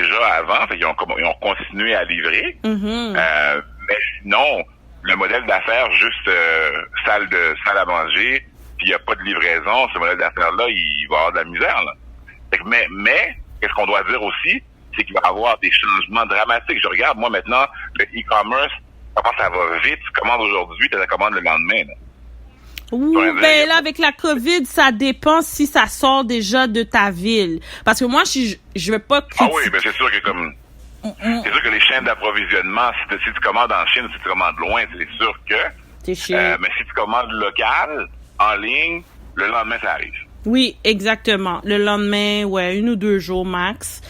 déjà avant, fait qu'ils ils ont continué à livrer. Mais sinon, le modèle d'affaires juste salle à manger, puis il n'y a pas de livraison, ce modèle d'affaires-là, il va avoir de la misère, là. Fait que, mais qu'est-ce qu'on doit dire aussi, c'est qu'il va y avoir des changements dramatiques. Je regarde, moi, maintenant, le e-commerce, comment ça va vite, tu commandes aujourd'hui, tu la commandes le lendemain, là. Oui, ben là, avec la COVID, ça dépend si ça sort déjà de ta ville. Parce que moi, je veux pas critiquer. Ah oui, ben c'est sûr que comme... C'est sûr que les chaînes d'approvisionnement, si tu commandes en Chine ou si tu commandes loin, c'est sûr que... C'est chiant. Mais si tu commandes local, en ligne, le lendemain, ça arrive. Oui, exactement. Le lendemain, 1 ou 2 jours max.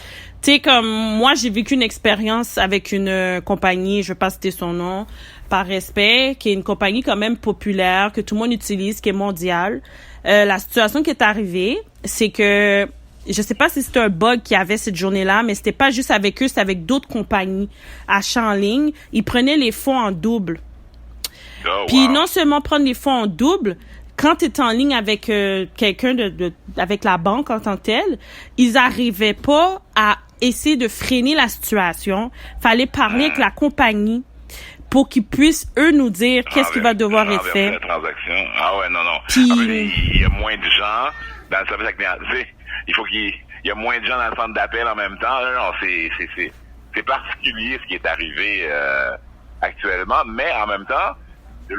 Tu sais, comme moi, j'ai vécu une expérience avec une compagnie, je vais pas citer son nom, par respect, qui est une compagnie quand même populaire, que tout le monde utilise, qui est mondiale. La situation qui est arrivée, c'est que, je sais pas si c'était un bug qu'il y avait cette journée-là, mais c'était pas juste avec eux, c'était avec d'autres compagnies achats en ligne. Ils prenaient les fonds en double. Oh, wow. Puis non seulement prendre les fonds en double, quand tu es en ligne avec quelqu'un avec la banque en tant que telle, ils arrivaient pas à essayer de freiner la situation. Fallait parler avec la compagnie pour qu'ils puissent, eux, nous dire qu'est-ce qui va devoir être fait. La transaction. Ah ouais, non. Puis, il y a moins de gens dans le service client. Il faut qu'il y a moins de gens dans le centre d'appel en même temps. Non, c'est particulier ce qui est arrivé actuellement, mais en même temps, tu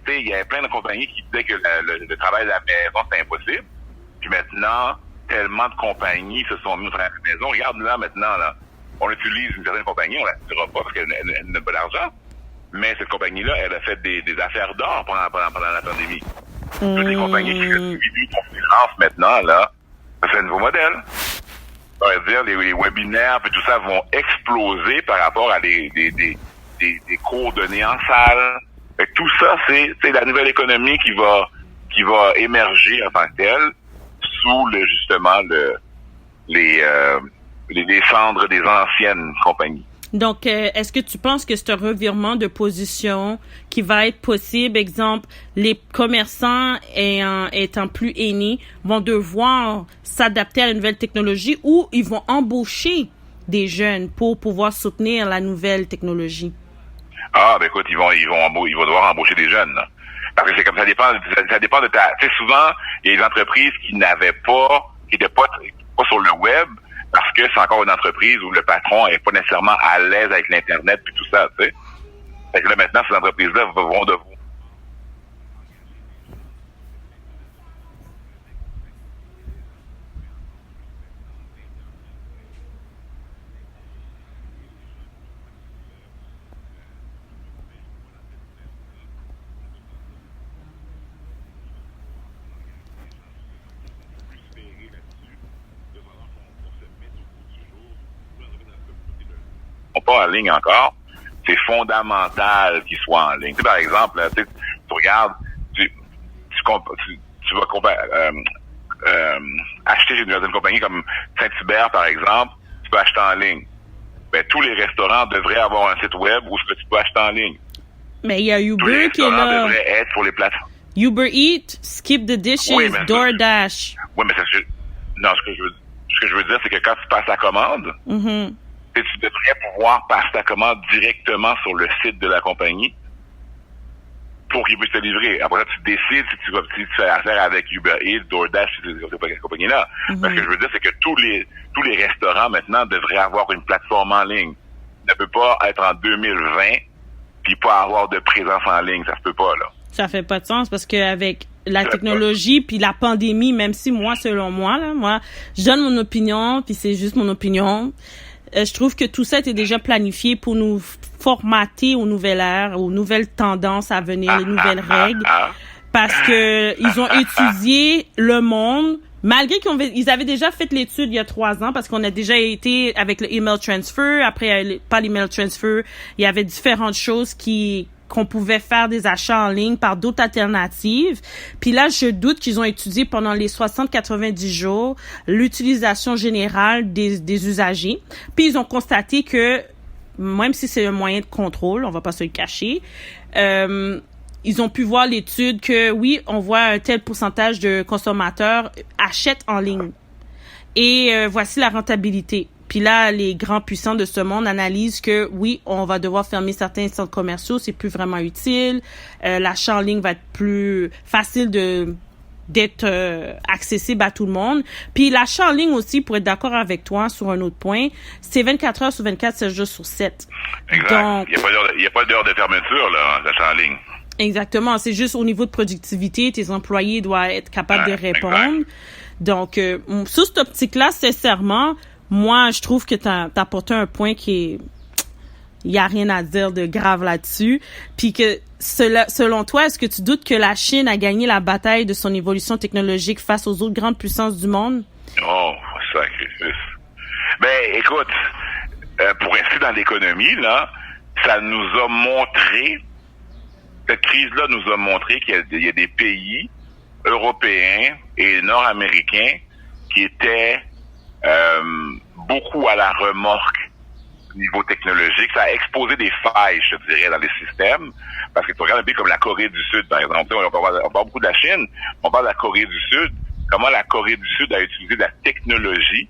sais, il y avait plein de compagnies qui disaient que le travail de la maison, c'était impossible. Puis maintenant, tellement de compagnies se sont mis au travail de la maison. Regarde là, maintenant, là. On utilise une certaine compagnie, on la citera pas parce qu'elle n'a pas d'argent. Mais cette compagnie-là, elle a fait des affaires d'or pendant la pandémie. Toutes les compagnies qui ont suivi ton finance maintenant, là, c'est un nouveau modèle. Ça veut dire, les webinaires et tout ça vont exploser par rapport à des cours donnés en salle. Fait que tout ça, c'est la nouvelle économie qui va émerger en tant que telle sous les cendres des anciennes compagnies. Donc, est-ce que tu penses que c'est un revirement de position qui va être possible? Exemple, les commerçants étant plus aînés vont devoir s'adapter à la nouvelle technologie ou ils vont embaucher des jeunes pour pouvoir soutenir la nouvelle technologie? Ah, ben écoute, ils vont devoir embaucher des jeunes, là. Parce que c'est comme ça dépend de ta... Tu sais, souvent, il y a des entreprises qui n'étaient pas sur le web, parce que c'est encore une entreprise où le patron est pas nécessairement à l'aise avec l'Internet puis tout ça, tu sais. Fait que là, maintenant, ces entreprises-là vont devoir... pas en ligne encore, c'est fondamental qu'ils soient en ligne. Tu sais, par exemple, là, tu regardes, tu vas acheter dans une compagnie comme Saint-Hubert, par exemple, tu peux acheter en ligne. Ben, tous les restaurants devraient avoir un site web où tu peux acheter en ligne. Mais il y a Uber tous les qui est là. restaurants devraient être sur les plateformes. Uber Eats, Skip the Dishes, Oui, DoorDash. Oui, mais ce que je veux dire, c'est que quand tu passes ta commande, tu devrais pouvoir passer ta commande directement sur le site de la compagnie pour qu'ils puissent te livrer. Après ça, tu décides si tu fais affaire avec Uber Eats, DoorDash, c'est pas cette compagnie-là. Mais ce que je veux dire, c'est que tous les restaurants maintenant devraient avoir une plateforme en ligne. Ça ne peut pas être en 2020 puis pas avoir de présence en ligne. Ça se peut pas, là. Ça fait pas de sens parce que avec la technologie puis la pandémie, même si selon moi, je donne mon opinion puis c'est juste mon opinion. Je trouve que tout ça était déjà planifié pour nous formater aux nouvelles ères, aux nouvelles tendances à venir, les nouvelles règles. Parce que ils ont étudié le monde, malgré qu'ils avaient déjà fait l'étude il y a 3 ans, parce qu'on a déjà été avec le email transfer. Après, pas l'email transfer, il y avait différentes choses qu'on pouvait faire des achats en ligne par d'autres alternatives. Puis là, je doute qu'ils ont étudié pendant les 60-90 jours l'utilisation générale des usagers. Puis ils ont constaté que, même si c'est un moyen de contrôle, on va pas se le cacher, ils ont pu voir l'étude que, oui, on voit un tel pourcentage de consommateurs achètent en ligne. Et voici la rentabilité. Puis là, les grands puissants de ce monde analysent que oui, on va devoir fermer certains centres commerciaux, c'est plus vraiment utile. L'achat en ligne va être plus facile d'être accessible à tout le monde. Puis l'achat en ligne aussi, pour être d'accord avec toi sur un autre point, c'est 24 heures sur 24, 7 jours sur 7. Exact. Donc, il n'y a pas d'heure de fermeture, là, l'achat en ligne. Exactement. C'est juste au niveau de productivité, tes employés doivent être capables de répondre. Exact. Donc, sous cette optique-là, sincèrement, moi, je trouve que t'as apporté un point qui est... Il y a rien à dire de grave là-dessus. Puis que, selon toi, est-ce que tu doutes que la Chine a gagné la bataille de son évolution technologique face aux autres grandes puissances du monde? Oh, sacrifice. Ben, écoute, pour rester dans l'économie, là, ça nous a montré, cette crise-là nous a montré qu'il y a des pays européens et nord-américains qui étaient beaucoup à la remorque au niveau technologique. Ça a exposé des failles, je te dirais, dans les systèmes. Parce que tu regardes un pays comme la Corée du Sud, par exemple. On parle beaucoup de la Chine, on parle de la Corée du Sud. Comment la Corée du Sud a utilisé la technologie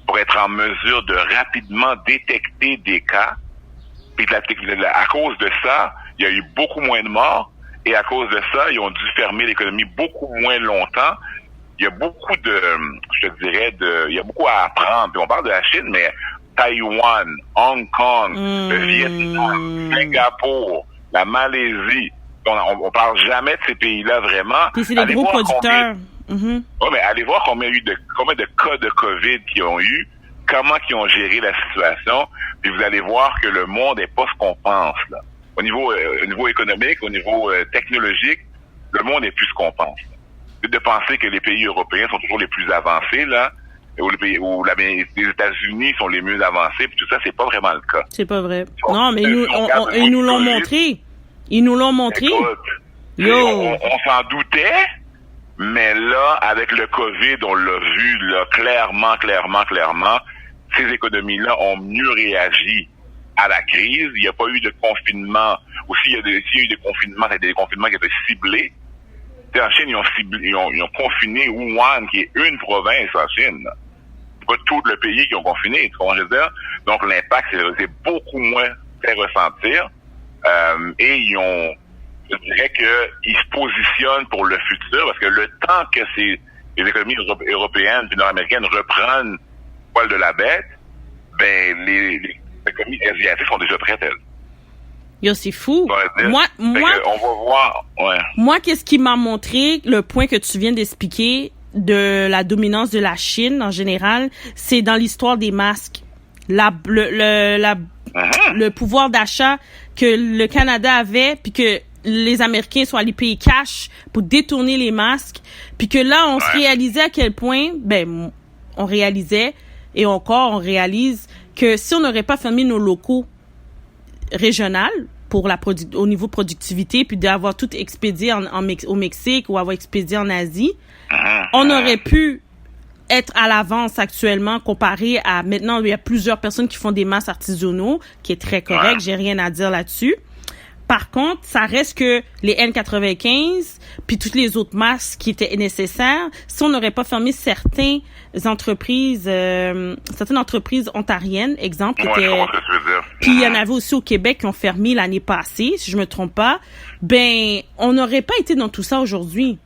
pour être en mesure de rapidement détecter des cas. Puis à cause de ça, il y a eu beaucoup moins de morts. Et à cause de ça, ils ont dû fermer l'économie beaucoup moins longtemps. Il y a beaucoup il y a beaucoup à apprendre. Puis on parle de la Chine, mais Taïwan, Hong Kong, le Vietnam, Singapour, la Malaisie. On parle jamais de ces pays-là vraiment. Puis c'est des gros producteurs. Oui, mais allez voir combien de cas de COVID qu'ils ont eu, comment ils ont géré la situation, puis vous allez voir que le monde n'est pas ce qu'on pense, là. Au niveau économique, au niveau technologique, le monde n'est plus ce qu'on pense. De penser que les pays européens sont toujours les plus avancés, là, ou les États-Unis sont les mieux avancés, puis tout ça, c'est pas vraiment le cas. C'est pas vrai. Non, mais ils nous l'ont montré. Ils nous l'ont montré. Écoute, on s'en doutait, mais là, avec le COVID, on l'a vu, là, clairement, ces économies-là ont mieux réagi à la crise. Il n'y a pas eu de confinement. Aussi, s'il y a eu des confinements, c'est des confinements qui étaient ciblés. T'sais, en Chine, ils ont confiné Wuhan, qui est une province en Chine. C'est pas tout le pays qui ont confiné, tu comprends ce que je veux dire? Donc, l'impact, c'est beaucoup moins fait ressentir. Et je dirais qu'ils se positionnent pour le futur, parce que le temps que les économies européennes et nord-américaines reprennent le poil de la bête, ben, les économies asiatiques sont déjà prêtes, elles. Yo, c'est fou. Moi, on va voir, ouais. Moi, qu'est-ce qui m'a montré le point que tu viens d'expliquer de la dominance de la Chine en général, c'est dans l'histoire des masques. Le pouvoir d'achat que le Canada avait, puis que les Américains sont allés payer cash pour détourner les masques, puis que là, on se réalisait à quel point, on réalisait, et encore, on réalise que si on n'aurait pas fermé nos locaux régional au niveau productivité, puis d'avoir tout expédié au Mexique ou avoir expédié en Asie, on aurait pu être à l'avance actuellement comparé à maintenant, il y a plusieurs personnes qui font des masques artisanaux, qui est très correct, j'ai rien à dire là-dessus. Par contre, ça reste que les N95 puis toutes les autres masques qui étaient nécessaires, si on n'aurait pas fermé certaines entreprises ontariennes, exemple, puis il y en avait aussi au Québec qui ont fermé l'année passée, si je me trompe pas, on n'aurait pas été dans tout ça aujourd'hui.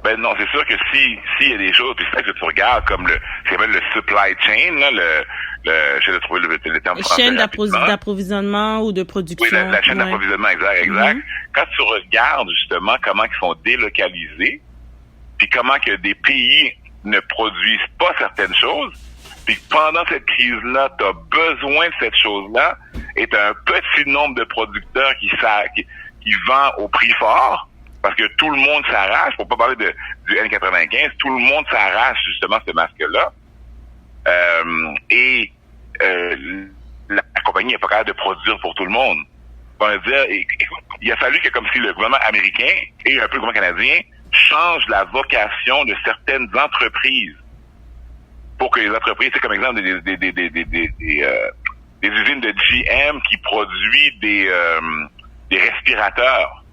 Ben non, c'est sûr que s'il y a des choses, puis c'est ça que tu regardes comme ce qu'on appelle le supply chain, là, j'essaie de trouver le terme français. Chaîne d'approvisionnement ou de production. Oui, la chaîne d'approvisionnement, exact. Quand tu regardes justement comment ils sont délocalisés, puis comment que des pays ne produisent pas certaines choses, puis pendant cette crise-là, tu as besoin de cette chose-là, et tu as un petit nombre de producteurs qui vend au prix fort, parce que tout le monde s'arrache, pour pas parler du N95, tout le monde s'arrache justement ce masque-là. La compagnie n'est pas capable de produire pour tout le monde. On va dire, il a fallu que comme si le gouvernement américain et un peu le gouvernement canadien changent la vocation de certaines entreprises pour que les entreprises, c'est comme exemple des usines de GM qui produisent des respirateurs.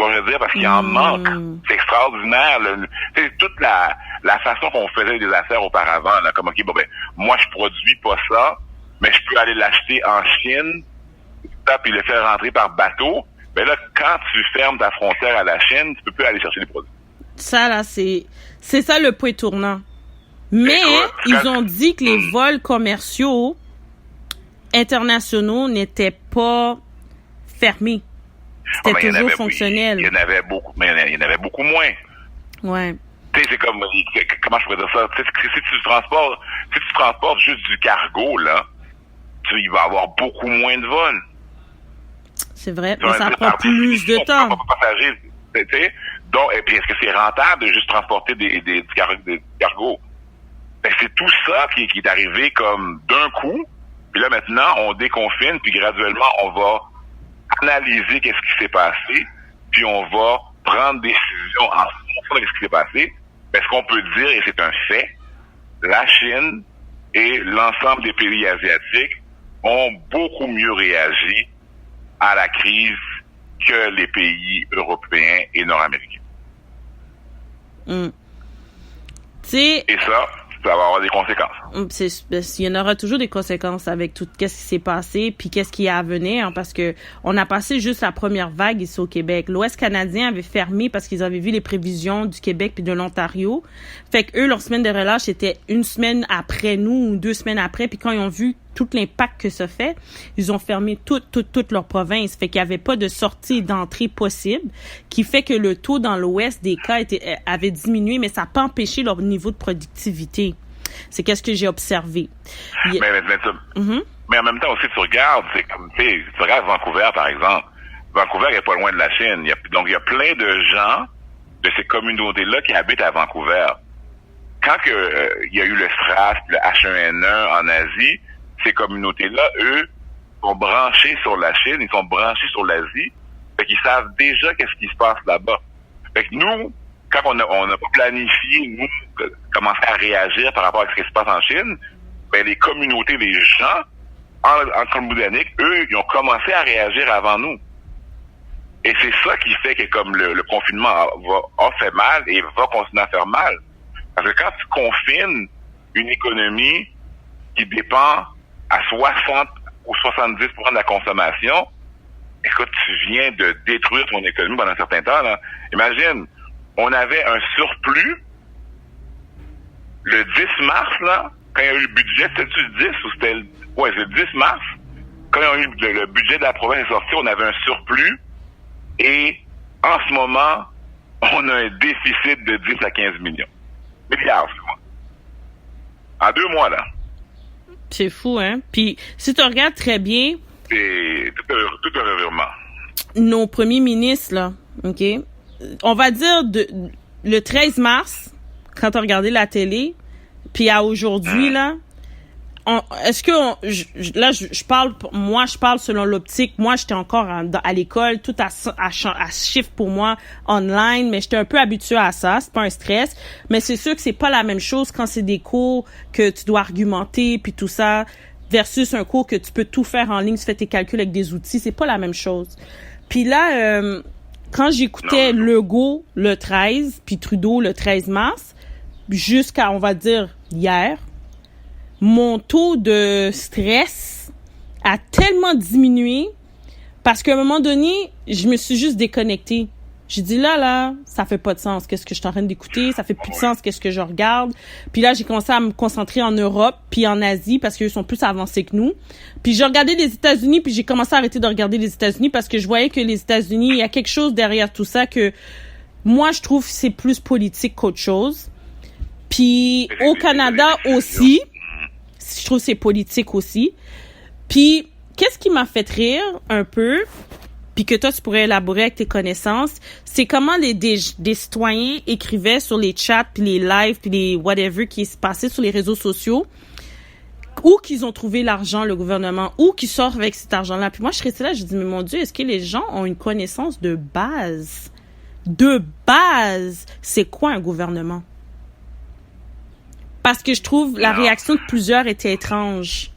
Faut je dire, parce qu'il en manque. C'est extraordinaire. C'est toute la façon qu'on faisait des affaires auparavant, là, comme, OK, bon, ben, moi, je produis pas ça, mais je peux aller l'acheter en Chine, puis le faire rentrer par bateau. Ben là, quand tu fermes ta frontière à la Chine, tu peux plus aller chercher des produits. Ça, là, c'est ça le point tournant. Mais ils ont dit que les vols commerciaux internationaux n'étaient pas fermés. C'était toujours fonctionnel. Il y en avait beaucoup, mais il y en avait beaucoup moins. Ouais. Tu sais, c'est comme, comment je pourrais dire ça? Si tu transportes juste du cargo, là, il va y avoir beaucoup moins de vols. C'est vrai, mais ça prend plus de temps. Donc, et puis, est-ce que c'est rentable de juste transporter du cargo? Ben, c'est tout ça qui est arrivé comme d'un coup. Puis là, maintenant, on déconfine, puis graduellement, on va analyser qu'est-ce qui s'est passé, puis on va prendre des décisions en fonction de ce qui s'est passé. Mais ce qu'on peut dire, et c'est un fait, la Chine et l'ensemble des pays asiatiques ont beaucoup mieux réagi à la crise que les pays européens et nord-américains. Et ça va avoir des conséquences. Il y en aura toujours des conséquences avec tout qu'est-ce qui s'est passé puis qu'est-ce qui est à venir, hein, parce que on a passé juste la première vague ici au Québec. L'Ouest canadien avait fermé parce qu'ils avaient vu les prévisions du Québec puis de l'Ontario. Fait que eux, leur semaine de relâche était une semaine après nous ou 2 semaines après. Puis quand ils ont vu tout l'impact que ça fait, ils ont fermé toute leur province. Fait qu'il y avait pas de sortie et d'entrée possible, qui fait que le taux dans l'Ouest des cas avait diminué, mais ça n'a pas empêché leur niveau de productivité. C'est qu'est-ce que j'ai observé. Mais en même temps aussi, tu regardes, c'est comme, tu regardes Vancouver, par exemple. Vancouver est pas loin de la Chine. Donc, il y a plein de gens de ces communautés-là qui habitent à Vancouver. Quand il y a eu le SRAS, le H1N1 en Asie, ces communautés-là, eux, sont branchés sur la Chine, ils sont branchés sur l'Asie, fait qu'ils savent déjà qu'est-ce qui se passe là-bas. Fait que nous, quand on a pas planifié, nous, commencer à réagir par rapport à ce qui se passe en Chine, ben les communautés, les gens, en Colombie-Britannique, eux, ils ont commencé à réagir avant nous. Et c'est ça qui fait que comme le confinement a fait mal et va continuer à faire mal. Parce que quand tu confines une économie qui dépend à 60 ou 70% de la consommation, écoute, tu viens de détruire ton économie pendant un certain temps, là. Imagine, on avait un surplus le 10 mars, là, quand il y a eu le budget, c'était-tu le 10 ou c'était c'est le 10 mars, quand il y a eu le budget de la province est sorti, on avait un surplus et en ce moment, on a un déficit de 10 à 15 millions. Milliards, excuse-moi. En 2 mois, là. C'est fou, hein? Puis, si tu regardes très bien... C'est tout un revirement. Nos premiers ministres, là, OK? On va dire le 13 mars, quand tu as regardé la télé, puis à aujourd'hui, là, est-ce que je parle selon l'optique. Moi, j'étais encore à l'école, tout à chiffre pour moi online, mais j'étais un peu habituée à ça. C'est pas un stress, mais c'est sûr que c'est pas la même chose quand c'est des cours que tu dois argumenter puis tout ça versus un cours que tu peux tout faire en ligne, tu fais tes calculs avec des outils. C'est pas la même chose. Puis là, quand j'écoutais Legault le 13 puis Trudeau le 13 mars, jusqu'à on va dire hier, mon taux de stress a tellement diminué parce qu'à un moment donné, je me suis juste déconnectée. J'ai dit là, ça fait pas de sens. Qu'est-ce que je suis en train d'écouter? Ça fait plus de sens. Qu'est-ce que je regarde? Puis là, j'ai commencé à me concentrer en Europe puis en Asie parce qu'ils sont plus avancés que nous. Puis j'ai regardé les États-Unis puis j'ai commencé à arrêter de regarder les États-Unis parce que je voyais que les États-Unis, il y a quelque chose derrière tout ça que moi, je trouve que c'est plus politique qu'autre chose. Puis au Canada aussi, je trouve que c'est politique aussi. Puis, qu'est-ce qui m'a fait rire un peu, puis que toi, tu pourrais élaborer avec tes connaissances, c'est comment des citoyens écrivaient sur les chats, puis les lives, puis les whatever qui se passait sur les réseaux sociaux, où qu'ils ont trouvé l'argent, le gouvernement, où qu'ils sortent avec cet argent-là. Puis moi, je restais là, je dis, mais mon Dieu, est-ce que les gens ont une connaissance de base? De base, c'est quoi un gouvernement? Parce que je trouve la réaction de plusieurs était étrange.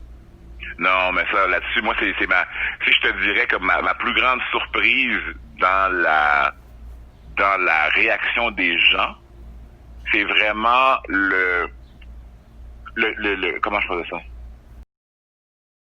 Non, mais ça, là-dessus, moi, c'est si je te dirais comme ma plus grande surprise dans dans la réaction des gens, c'est vraiment le comment je faisais ça?